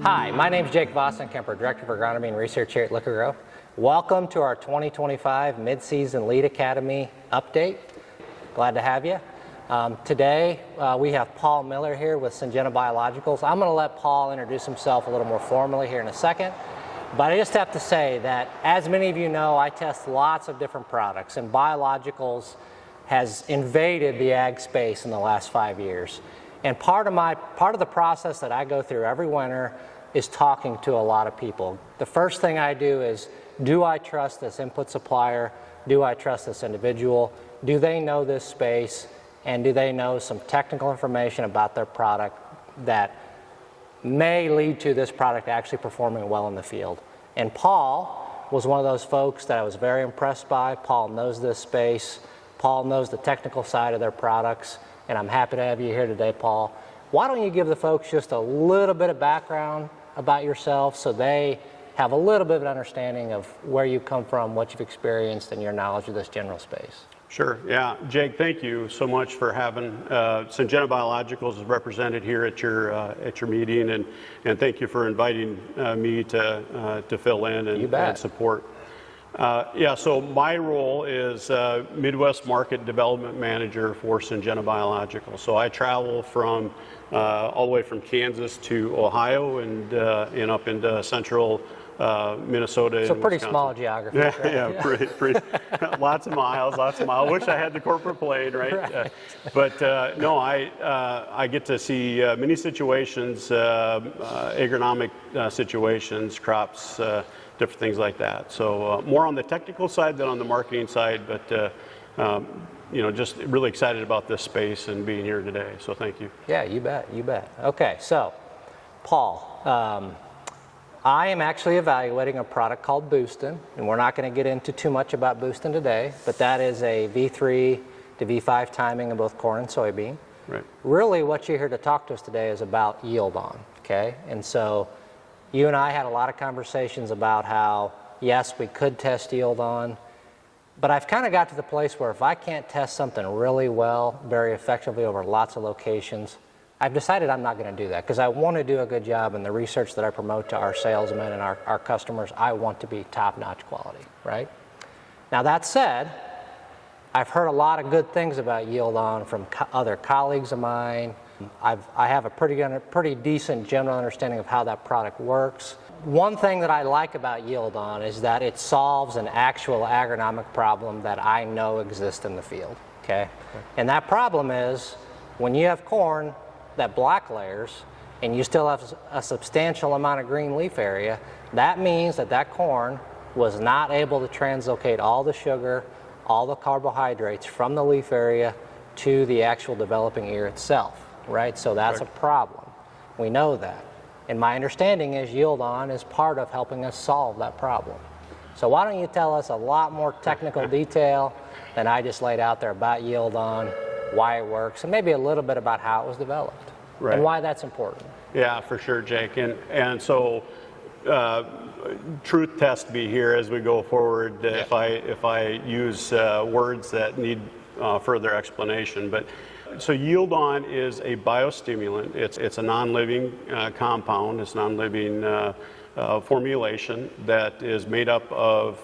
Hi, my name is Jake Vostenkemper, Director of Agronomy and Research here at Liqui-Grow. Welcome to our 2025 Mid-Season Lead Academy update. Glad to have you. Today we have Paul Miller here with Syngenta Biologicals. I'm going to let Paul introduce himself a little more formally here in a second. But I just have to say that, as many of you know, I test lots of different products, and biologicals has invaded the ag space in the last 5 years. And part of the process that I go through every winter is talking to a lot of people. The first thing I do is, do I trust this input supplier? Do I trust this individual? Do they know this space? And do they know some technical information about their product that may lead to this product actually performing well in the field? And Paul was one of those folks that I was very impressed by. Paul knows this space. Paul knows the technical side of their products, and I'm happy to have you here today, Paul. Why don't you give the folks just a little bit of background about yourself so they have a little bit of an understanding of where you come from, what you've experienced, and your knowledge of this general space. Sure, yeah. Jake, thank you so much for having Syngenta Biologicals represented here at your meeting, and thank you for inviting me to fill in and support. Yeah, so my role is Midwest Market Development Manager for Syngenta Biological. So I travel from all the way from Kansas to Ohio and up into central Minnesota. So pretty Wisconsin. Small geography. Yeah, right? yeah, pretty lots of miles. Wish I had the corporate plane, right? But no, I get to see many situations, agronomic situations, crops, different things like that. So more on the technical side than on the marketing side, but just really excited about this space and being here today. So thank you. Yeah, you bet, you bet. Okay, so Paul, I am actually evaluating a product called Boostin, and we're not going to get into too much about Boostin today, but that is a V3 to V5 timing in both corn and soybean. Right. Really, what you're here to talk to us today is about YieldOn, okay? And so you and I had a lot of conversations about how, yes, we could test YieldOn, but I've kind of got to the place where if I can't test something really well, very effectively over lots of locations, I've decided I'm not going to do that because I want to do a good job in the research that I promote to our salesmen and our customers. I want to be top-notch quality, right? Now that said, I've heard a lot of good things about YieldOn from other colleagues of mine. I have a pretty decent general understanding of how that product works. One thing that I like about YieldOn is that it solves an actual agronomic problem that I know exists in the field, okay? And that problem is when you have corn that black layers and you still have a substantial amount of green leaf area, that means that corn was not able to translocate all the sugar, all the carbohydrates from the leaf area to the actual developing ear itself, right? So that's a problem. We know that. And my understanding is YieldOn is part of helping us solve that problem. So why don't you tell us a lot more technical detail than I just laid out there about YieldOn, why it works, and maybe a little bit about how it was developed, and why that's important. Yeah, for sure, Jake. And so truth test me here as we go forward if I use words that need further explanation. But so YieldOn is a biostimulant. It's a non-living compound. It's non-living formulation that is made up of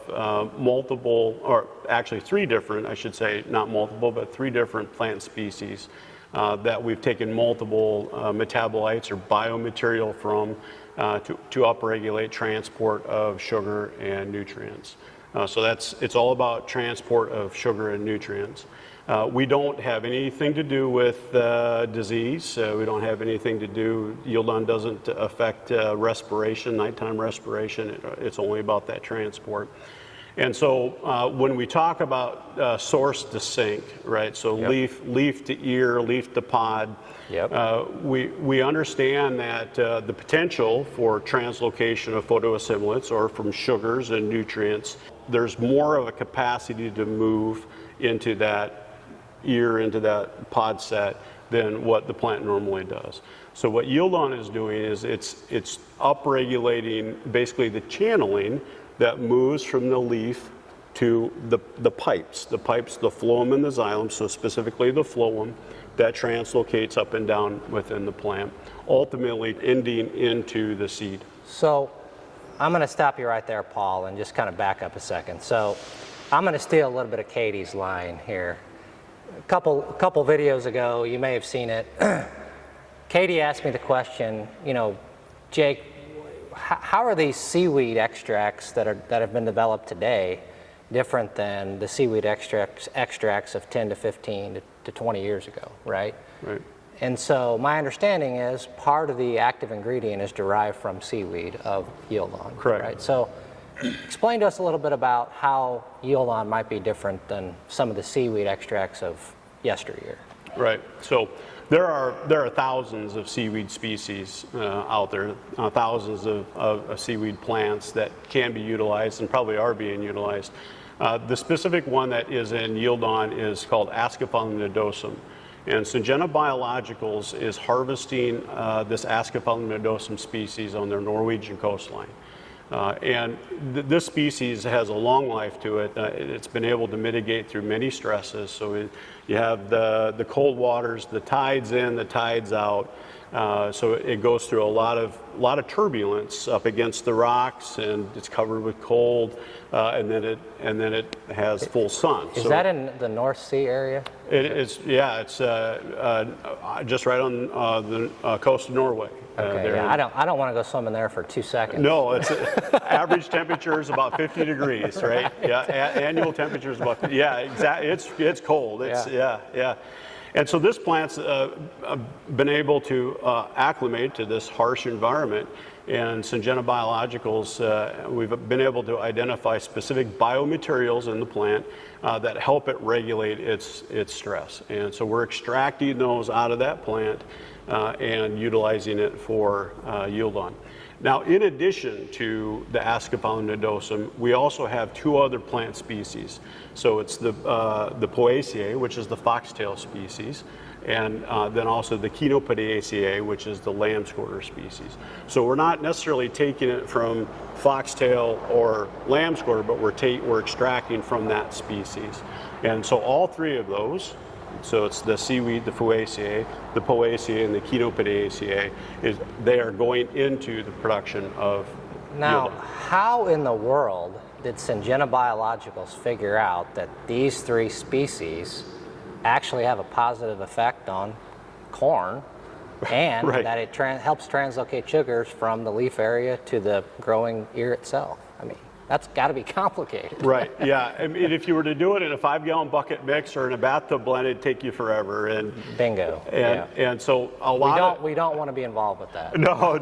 multiple, or actually three different, I should say, not multiple, but three different plant species that we've taken multiple metabolites or biomaterial from to upregulate transport of sugar and nutrients. So it's all about transport of sugar and nutrients. We don't have anything to do with disease. We don't have anything to do, YieldOn doesn't affect respiration, nighttime respiration. It's only about that transport. And so when we talk about source to sink, right, so leaf to ear, leaf to pod, we understand that the potential for translocation of photoassimilants or from sugars and nutrients, there's more of a capacity to move into that ear, into that pod set than what the plant normally does. So what YieldOn is doing is it's upregulating basically the channeling that moves from the leaf to the pipes, the phloem and the xylem, so specifically the phloem, that translocates up and down within the plant, ultimately ending into the seed. So I'm going to stop you right there, Paul, and just kind of back up a second. So I'm going to steal a little bit of Katie's line here. A couple videos ago, you may have seen it. Katie asked me the question, Jake, how are these seaweed extracts that have been developed today different than the seaweed extracts of 10 to 15 to 20 years ago, right? Right. And so my understanding is part of the active ingredient is derived from seaweed of YieldOn. Correct. Right? So explain to us a little bit about how YieldOn might be different than some of the seaweed extracts of yesteryear. Right. So there are thousands of seaweed species out there, thousands of seaweed plants that can be utilized and probably are being utilized. The specific one that is in YieldOn is called Ascophyllum nodosum. And Syngenta Biologicals is harvesting this Ascophyllum nodosum species on their Norwegian coastline. This species has a long life to it. It's been able to mitigate through many stresses. So you have the cold waters, the tides in, the tides out. So it goes through a lot of turbulence up against the rocks, and it's covered with cold, and then it has full sun. Is that in the North Sea area? It is, yeah. It's just right on the coast of Norway. Okay, yeah, I don't want to go swimming there for 2 seconds. No, it's average temperature is about 50 degrees, right? Yeah, annual temperature is about, yeah, exactly. It's cold. Yeah. And so this plant's been able to acclimate to this harsh environment. And Syngenta Biologicals, we've been able to identify specific biomaterials in the plant that help it regulate its stress. And so we're extracting those out of that plant and utilizing it for YieldOn. Now, in addition to the Ascophyllum nodosum, we also have two other plant species. So it's the Poaceae, which is the foxtail species, and then also the Chenopodiaceae, which is the lamb's quarter species. So we're not necessarily taking it from foxtail or lamb's quarter, but we're extracting from that species. And so all three of those, so it's the seaweed, the Poaceae, and the Chenopodiaceae, they are going into the production of Now, YieldOn. how in the world did Syngenta Biologicals figure out that these three species actually have a positive effect on corn, and Right. that it helps translocate sugars from the leaf area to the growing ear itself? I mean, that's got to be complicated. Right, yeah. I mean, if you were to do it in a 5-gallon bucket mix or in a bathtub blend, it'd take you forever. And Bingo. and so We don't want to be involved with that. No.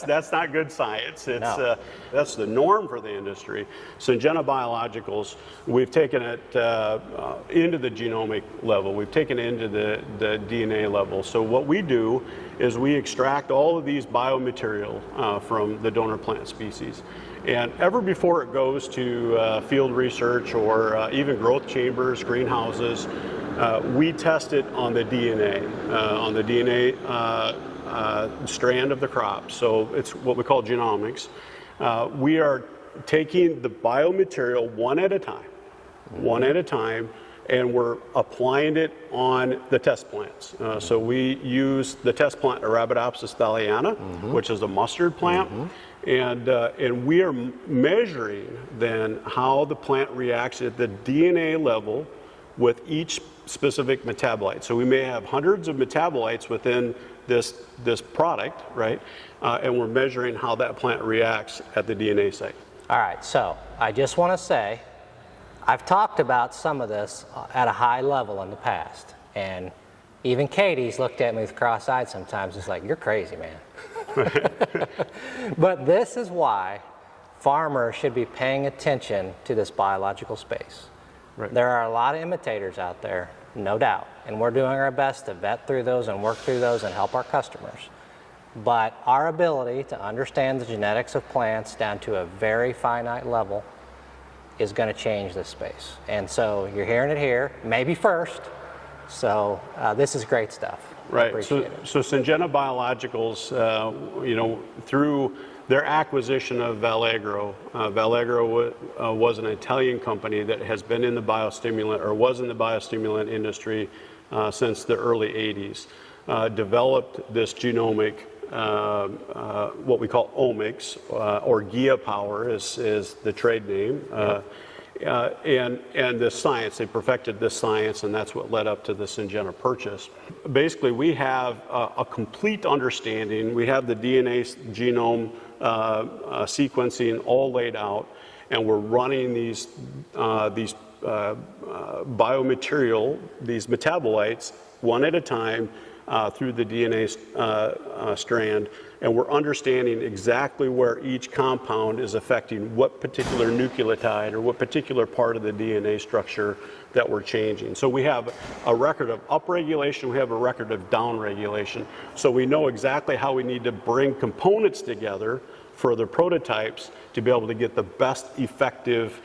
That's not good science. It's that's the norm for the industry. Syngenta Biologicals, we've taken it into the genomic level. We've taken it into the DNA level. So what we do is we extract all of these biomaterial from the donor plant species. And ever before it goes to field research or even growth chambers, greenhouses, we test it on the DNA, strand of the crop. So it's what we call genomics. We are taking the biomaterial one at a time, and we're applying it on the test plants. So we use the test plant Arabidopsis thaliana, which is a mustard plant. And we are measuring then how the plant reacts at the DNA level with each specific metabolite. So we may have hundreds of metabolites within this product, right? And we're measuring how that plant reacts at the DNA site. All right, so I just want to say, I've talked about some of this at a high level in the past, and even Katie's looked at me with cross-eyed sometimes. It's like, you're crazy, man. But this is why farmers should be paying attention to this biological space. Right. There are a lot of imitators out there, no doubt, and we're doing our best to vet through those and work through those and help our customers. But our ability to understand the genetics of plants down to a very finite level is going to change this space. And so you're hearing it here, maybe first. So this is great stuff. Right. So Syngenta Biologicals, through their acquisition of Valagro, was an Italian company that has been in the biostimulant, or was in the biostimulant industry since the early 80s. Developed this genomic, what we call omics, or GIA power is the trade name. And this science, they perfected this science, and that's what led up to the Syngenta purchase. Basically, we have a complete understanding. We have the DNA genome sequencing all laid out, and we're running these biomaterial, these metabolites, one at a time through the DNA strand, and we're understanding exactly where each compound is affecting what particular nucleotide or what particular part of the DNA structure that we're changing. So we have a record of upregulation, we have a record of downregulation, so we know exactly how we need to bring components together for the prototypes to be able to get the best effective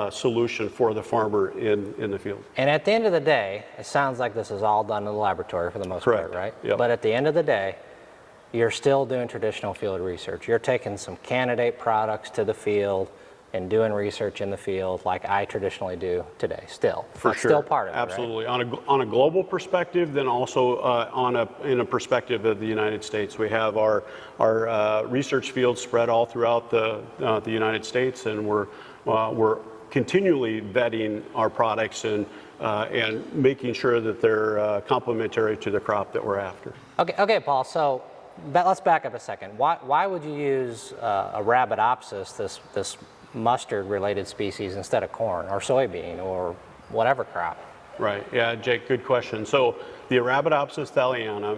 solution for the farmer in the field. And at the end of the day, it sounds like this is all done in the laboratory for the most Correct. part, right? Yep. But at the end of the day, you're still doing traditional field research. You're taking some candidate products to the field and doing research in the field like I traditionally do today, still. For That's sure. Still part of Absolutely. it, right? On a global perspective, then also in a perspective of the United States. We have our research fields spread all throughout the United States, and we're continually vetting our products and making sure that they're complementary to the crop that we're after. Okay, Paul, so let's back up a second. Why would you use a Arabidopsis, this mustard-related species, instead of corn or soybean or whatever crop? Right. Yeah, Jake, good question. So the Arabidopsis thaliana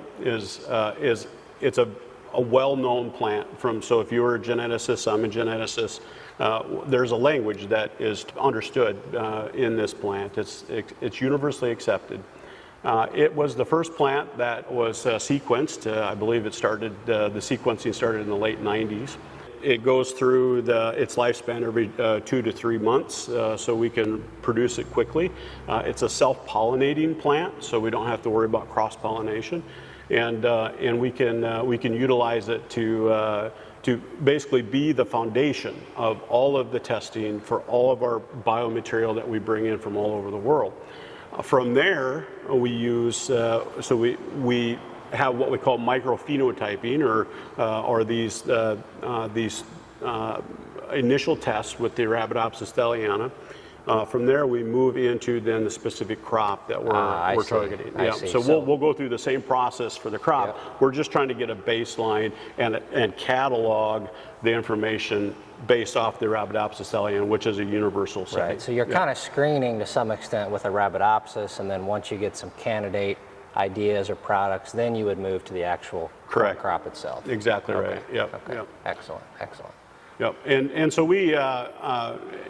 it's a well-known plant so if you're a geneticist, I'm a geneticist, there's a language that is understood in this plant. It's universally accepted. It was the first plant that was sequenced. I believe the sequencing started in the late 90s. It goes through its lifespan every 2 to 3 months, so we can produce it quickly. It's a self-pollinating plant, so we don't have to worry about cross-pollination, and we can utilize it to basically be the foundation of all of the testing for all of our biomaterial that we bring in from all over the world. From there, we use we have what we call microphenotyping, or these initial tests with the Arabidopsis thaliana. From there, we move into then the specific crop that we're targeting. So we'll go through the same process for the crop. Yep. We're just trying to get a baseline and catalog the information based off the Arabidopsis thaliana, which is a universal setting. Right. So you're kind of screening to some extent with Arabidopsis, and then once you get some candidate ideas or products, then you would move to the actual Correct. crop itself. Exactly right. Yep. Okay. Yep. Excellent. Yep, and so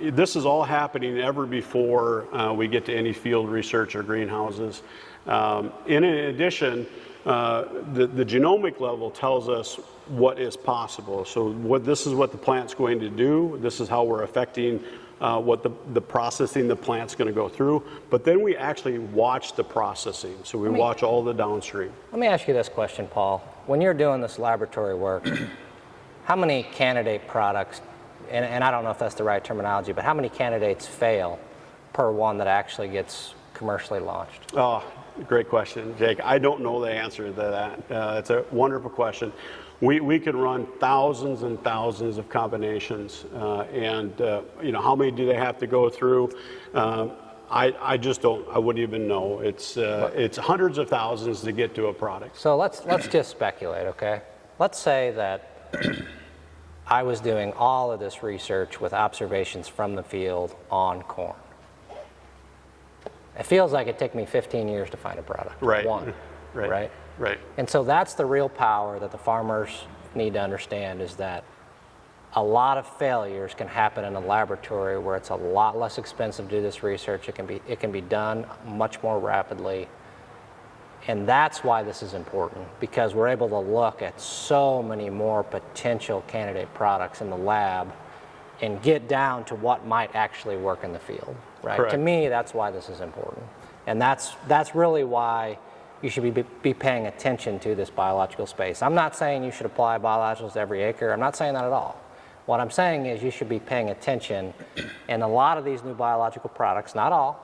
this is all happening ever before we get to any field research or greenhouses. In addition, the genomic level tells us what is possible. So this is what the plant's going to do. This is how we're affecting what the processing the plant's going to go through. But then we actually watch the processing. So we watch all the downstream. Let me ask you this question, Paul. When you're doing this laboratory work, how many candidate products, and I don't know if that's the right terminology, but how many candidates fail per one that actually gets commercially launched? Oh, great question, Jake. I don't know the answer to that. It's a wonderful question. We can run thousands and thousands of combinations, and how many do they have to go through? I just don't. I wouldn't even know. It's hundreds of thousands to get to a product. So let's just speculate, okay? Let's say that I was doing all of this research with observations from the field on corn. It feels like it took me 15 years to find a product. Right. One. Right. And so that's the real power that the farmers need to understand, is that a lot of failures can happen in a laboratory where it's a lot less expensive to do this research. It can be done much more rapidly. And that's why this is important, because we're able to look at so many more potential candidate products in the lab and get down to what might actually work in the field, right? Correct. To me, that's why this is important. And that's really why you should be paying attention to this biological space. I'm not saying you should apply biologicals to every acre. I'm not saying that at all. What I'm saying is you should be paying attention, and a lot of these new biological products, not all,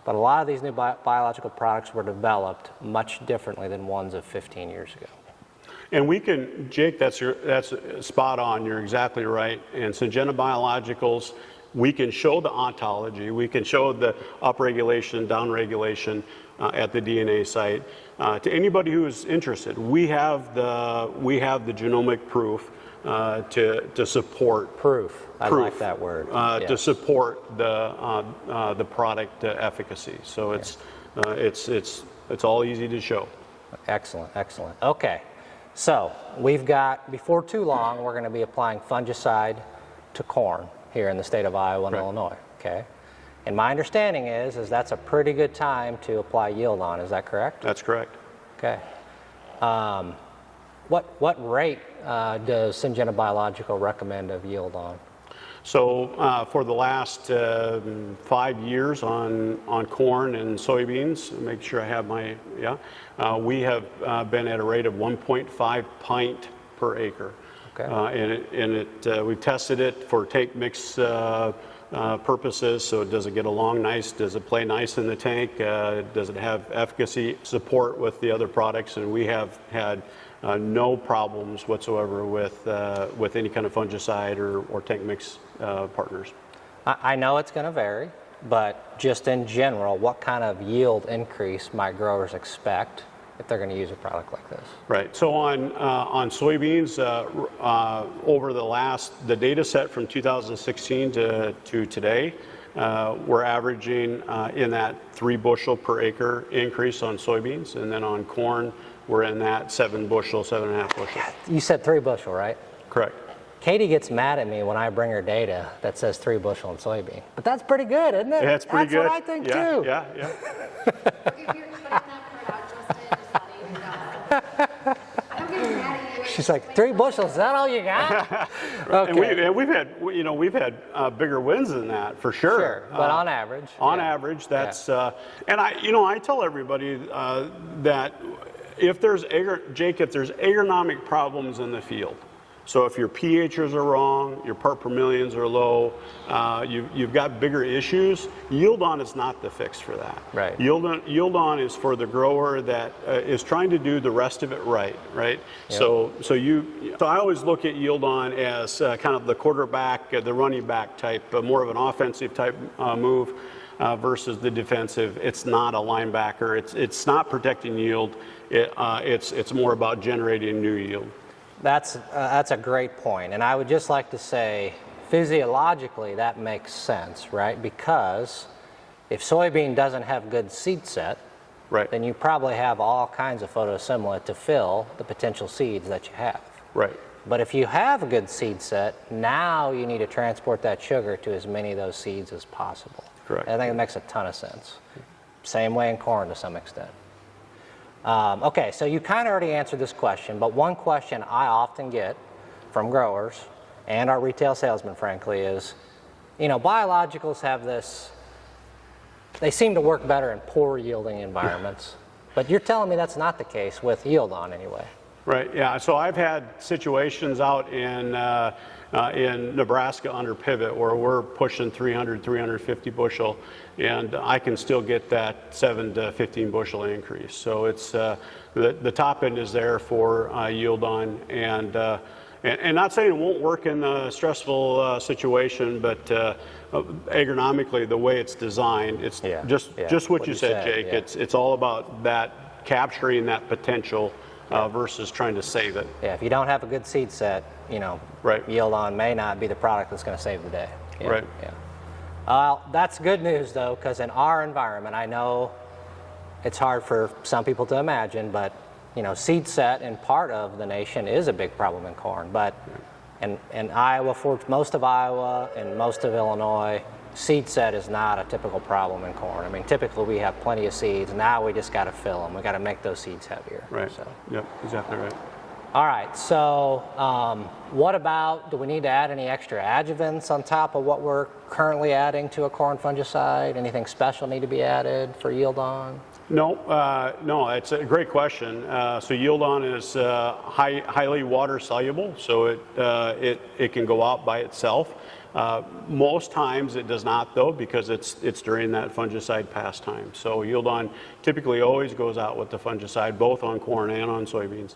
but a lot of these new biological products were developed much differently than ones of 15 years ago. And we can, Jake, that's spot on. You're exactly right. And Syngenta Biologicals, we can show the ontology, we can show the upregulation, downregulation at the DNA site. To anybody who is interested, we have the genomic proof to support proof. I like that word. To Yes. support the product efficacy. So it's all easy to show. Excellent, excellent. Okay, so we've got, before too long, we're going to be applying fungicide to corn here in the state of Iowa and Right. Illinois. Okay, and my understanding is that's a pretty good time to apply YieldOn. Is that correct? That's correct. Okay. What rate does Syngenta Biological recommend of YieldOn? So for the last 5 years on corn and soybeans, make sure I have my, we have been at a rate of 1.5 pint per acre. Okay. We've tested it for take mix purposes. So does it get along nice? Does it play nice in the tank? Does it have efficacy support with the other products? And we have had no problems whatsoever with any kind of fungicide or tank mix partners. I know it's going to vary, but just in general, what kind of yield increase might growers expect if they're going to use a product like this? Right. So on soybeans, over the data set from 2016 to today, we're averaging in that 3 bushel per acre increase on soybeans, and then on corn, we're in that 7 bushel, 7.5 bushel. You said 3 bushel, right? Correct. Katie gets mad at me when I bring her data that says 3 bushel in soybean. But that's pretty good, isn't it? That's pretty good. That's what I think too. Yeah. If you're putting that part out, Justin, just letting you know. I don't get mad at you. She's like, 3 bushels, is that all you got? Okay. And we've had bigger wins than that for sure. Sure, but on average. On average, that's and I tell everybody that if there's agronomic problems in the field, so if your pHs are wrong, your part per millions are low, you've got bigger issues, YieldOn is not the fix for that. Right. YieldOn is for the grower that is trying to do the rest of it right? Yep. So I always look at YieldOn as kind of the quarterback, the running back type, more of an offensive type move versus the defensive. It's not a linebacker. It's not protecting yield. It's more about generating new yield. That's a great point. And I would just like to say, physiologically, that makes sense, right? Because if soybean doesn't have good seed set, Right. then you probably have all kinds of photostimulate to fill the potential seeds that you have. Right. But if you have a good seed set, now you need to transport that sugar to as many of those seeds as possible. Correct. I think it makes a ton of sense. Same way in corn to some extent. Okay, so you kind of already answered this question, but one question I often get from growers and our retail salesmen, frankly, is, biologicals have this, they seem to work better in poor yielding environments, but you're telling me that's not the case with YieldOn anyway. Right, yeah. So I've had situations out in Nebraska under pivot where we're pushing 300, 350 bushel, and I can still get that 7 to 15 bushel increase. So it's the top end is there for YieldOn, and not saying it won't work in a stressful situation, but agronomically, the way it's designed, it's just what you said, Jake. Yeah. It's all about that capturing that potential. Versus trying to save it. Yeah, if you don't have a good seed set, Right. YieldOn may not be the product that's going to save the day. Yeah, Right. Yeah. That's good news, though, because in our environment, I know it's hard for some people to imagine, but seed set in part of the nation is a big problem in corn. But in Iowa, for most of Iowa and most of Illinois, seed set is not a typical problem in corn. I mean, typically we have plenty of seeds. Now we just got to fill them. We got to make those seeds heavier. Right. So. Yep. Exactly right. All right. So, what about? Do we need to add any extra adjuvants on top of what we're currently adding to a corn fungicide? Anything special need to be added for YieldOn? No, it's a great question. So YieldOn is highly water soluble, so it can go out by itself. Most times it does not, though, because it's during that fungicide pastime. So YieldOn typically always goes out with the fungicide, both on corn and on soybeans.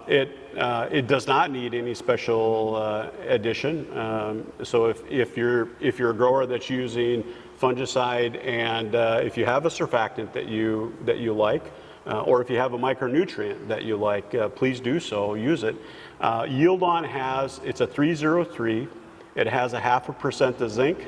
It does not need any special addition. So if you're a grower that's using fungicide, and if you have a surfactant that you like, or if you have a micronutrient that you like, please do so. Use it. YieldOn it's a 303. It has 0.5% of zinc,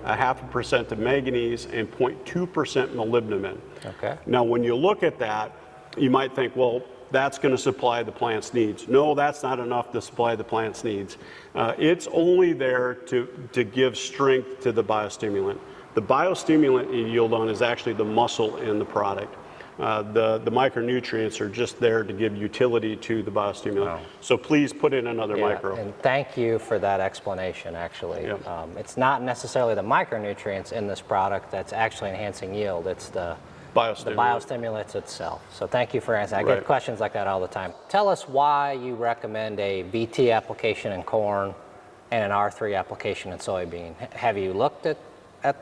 0.5% of manganese, and 0.2% molybdenum. Okay. Now, when you look at that, you might think, well, that's going to supply the plant's needs. No, that's not enough to supply the plant's needs. It's only there to give strength to the biostimulant. The biostimulant in YieldOn is actually the muscle in the product. The micronutrients are just there to give utility to the biostimulant. Wow. So please put in another micro. And thank you for that explanation, actually. Yep. It's not necessarily the micronutrients in this product that's actually enhancing yield. It's the biostimulants itself. So thank you for answering. I get questions like that all the time. Tell us why you recommend a BT application in corn and an R3 application in soybean. Have you looked at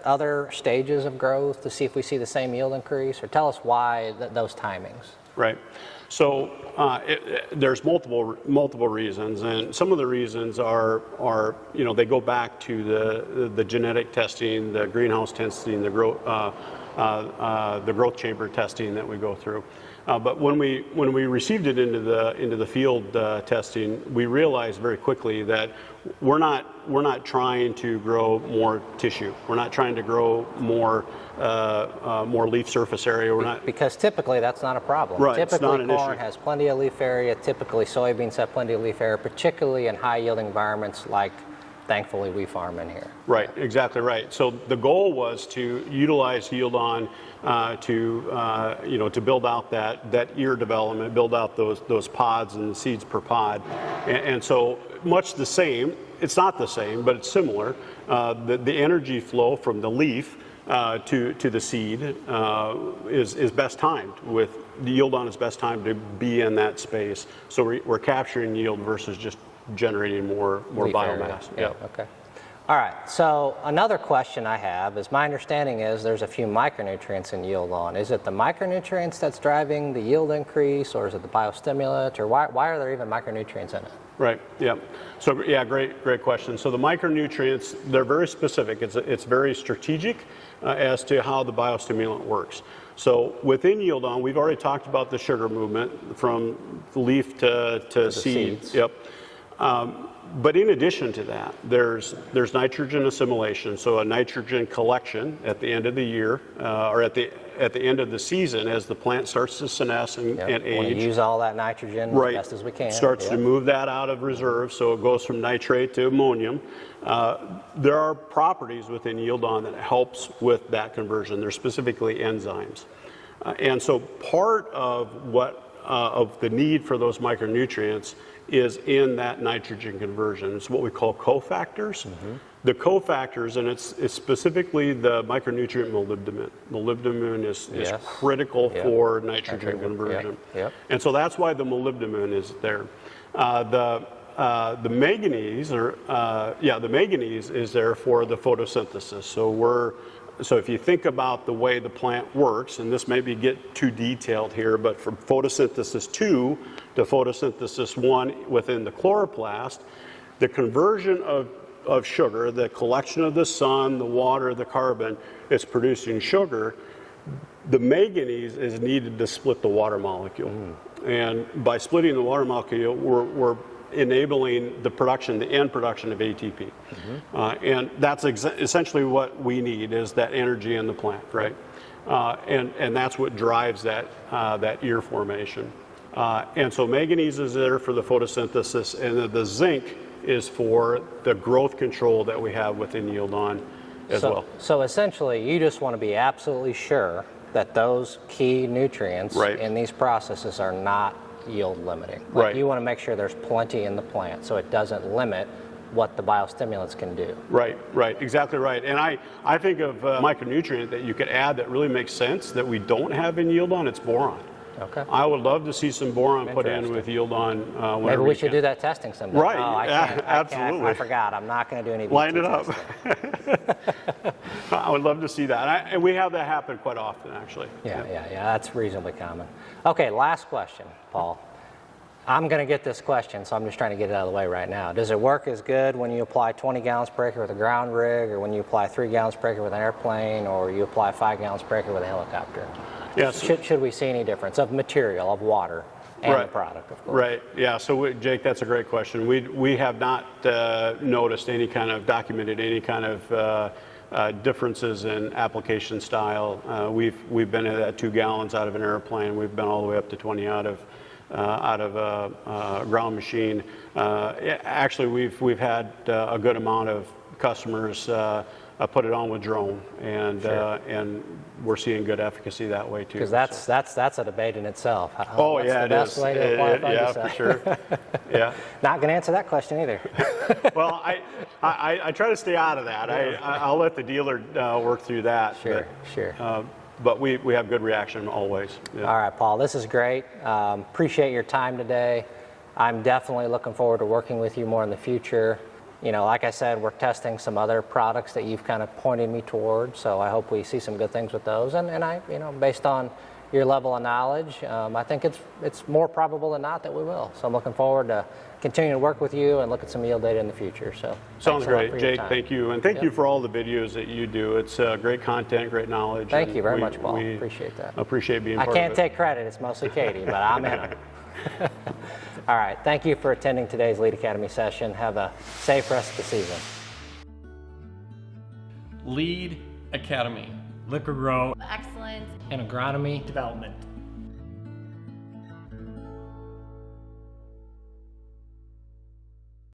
other stages of growth to see if we see the same yield increase? Or tell us why those timings. Right. So there's multiple reasons, and some of the reasons are they go back to the genetic testing, the greenhouse testing, the growth chamber testing that we go through. But when we received it into the field testing, we realized very quickly that we're not trying to grow more tissue. We're not trying to grow more leaf surface area. Because typically that's not a problem. Right, typically it's not an corn issue. has plenty of leaf area. Typically soybeans have plenty of leaf area, particularly in high yielding environments like thankfully we farm in here. Right, exactly right. So the goal was to utilize YieldOn to build out that ear development, build out those pods and the seeds per pod, and so much the same. It's not the same, but it's similar. The energy flow from the leaf to the seed is best timed. With the YieldOn is best timed to be in that space. So we're capturing yield versus just generating more biomass. Yeah. Okay. All right. So another question I have is, my understanding is there's a few micronutrients in YieldOn. Is it the micronutrients that's driving the yield increase, or is it the biostimulant, or why are there even micronutrients in it? Right. Yeah. So yeah, great question. So the micronutrients, they're very specific. It's very strategic as to how the biostimulant works. So within YieldOn, we've already talked about the sugar movement from leaf to seed. Seeds. Yep. But in addition to that, there's nitrogen assimilation, so a nitrogen collection at the end of the year, or at the end of the season as the plant starts to senesce and age. Want to use all that nitrogen as best as we can. Starts to move that out of reserve, so it goes from nitrate to ammonium. There are properties within YieldOn that helps with that conversion. They're specifically enzymes. And so part of of the need for those micronutrients is in that nitrogen conversion. It's what we call cofactors. Mm-hmm. The cofactors, and it's specifically the micronutrient molybdenum. Molybdenum is critical for nitrogen conversion. Yep. And so that's why the molybdenum is there. The manganese, the manganese is there for the photosynthesis. So if you think about the way the plant works, and this maybe get too detailed here, but from photosynthesis 2 to photosynthesis 1 within the chloroplast, the conversion of sugar, the collection of the sun, the water, the carbon, is producing sugar. The manganese is needed to split the water molecule. And by splitting the water molecule, we're enabling the end production of ATP. And that's essentially what we need, is that energy in the plant, right? And that's what drives that ear formation. And so manganese is there for the photosynthesis, and the zinc is for the growth control that we have within YieldOn as well. So essentially, you just want to be absolutely sure that those key nutrients in these processes are not yield limiting. You want to make sure there's plenty in the plant so it doesn't limit what the biostimulants can do. Right, exactly right. And I think of a micronutrient that you could add that really makes sense that we don't have in YieldOn, it's boron. Okay. I would love to see some boron put in with YieldOn. Maybe we should do that testing someday. Right, Oh, I can't. absolutely. I forgot. I'm not going to do any. Line it BT up. testing. I would love to see that. And we have that happen quite often, actually. Yeah. That's reasonably common. Okay, last question, Paul. I'm going to get this question, so I'm just trying to get it out of the way right now. Does it work as good when you apply 20 gallons per acre with a ground rig, or when you apply 3 gallons per acre with an airplane, or you apply 5 gallons per acre with a helicopter? Yes. Should we see any difference of material, of water, and the product, of course? Right, yeah, so Jake, that's a great question. We have not noticed any kind of, documented any kind of differences in application style. We've been at 2 gallons out of an airplane. We've been all the way up to 20 out of a ground machine. Actually, we've had a good amount of customers put it on with drone, and and wegoing to seeing good efficacy that way too. Because that's a debate in itself. Oh yeah, it is. Way to apply Yeah, for sure. Yeah. Not going to answer that question either. Well, I try to stay out of that. I'll let the dealer work through that. Sure. But we have good reaction always. Yeah. All right, Paul, this is great. Appreciate your time today. I'm definitely looking forward to working with you more in the future. You know, like I said, we're testing some other products that you've kind of pointed me toward, so I hope we see some good things with those. And I, you know, based on your level of knowledge, I think it's more probable than not that we will. So I'm looking forward to continuing to work with you and look at some yield data in the future. So sounds great, Jake. Thank you, and thank you for all the videos that you do. It's great content, great knowledge. Thank you very much, Paul. Appreciate that. Appreciate being part of it. I can't take credit. It's mostly Katie, but I'm in it. All right. Thank you for attending today's Lead Academy session. Have a safe rest of the season. Lead Academy. Liqui-Grow Excellent. And agronomy development.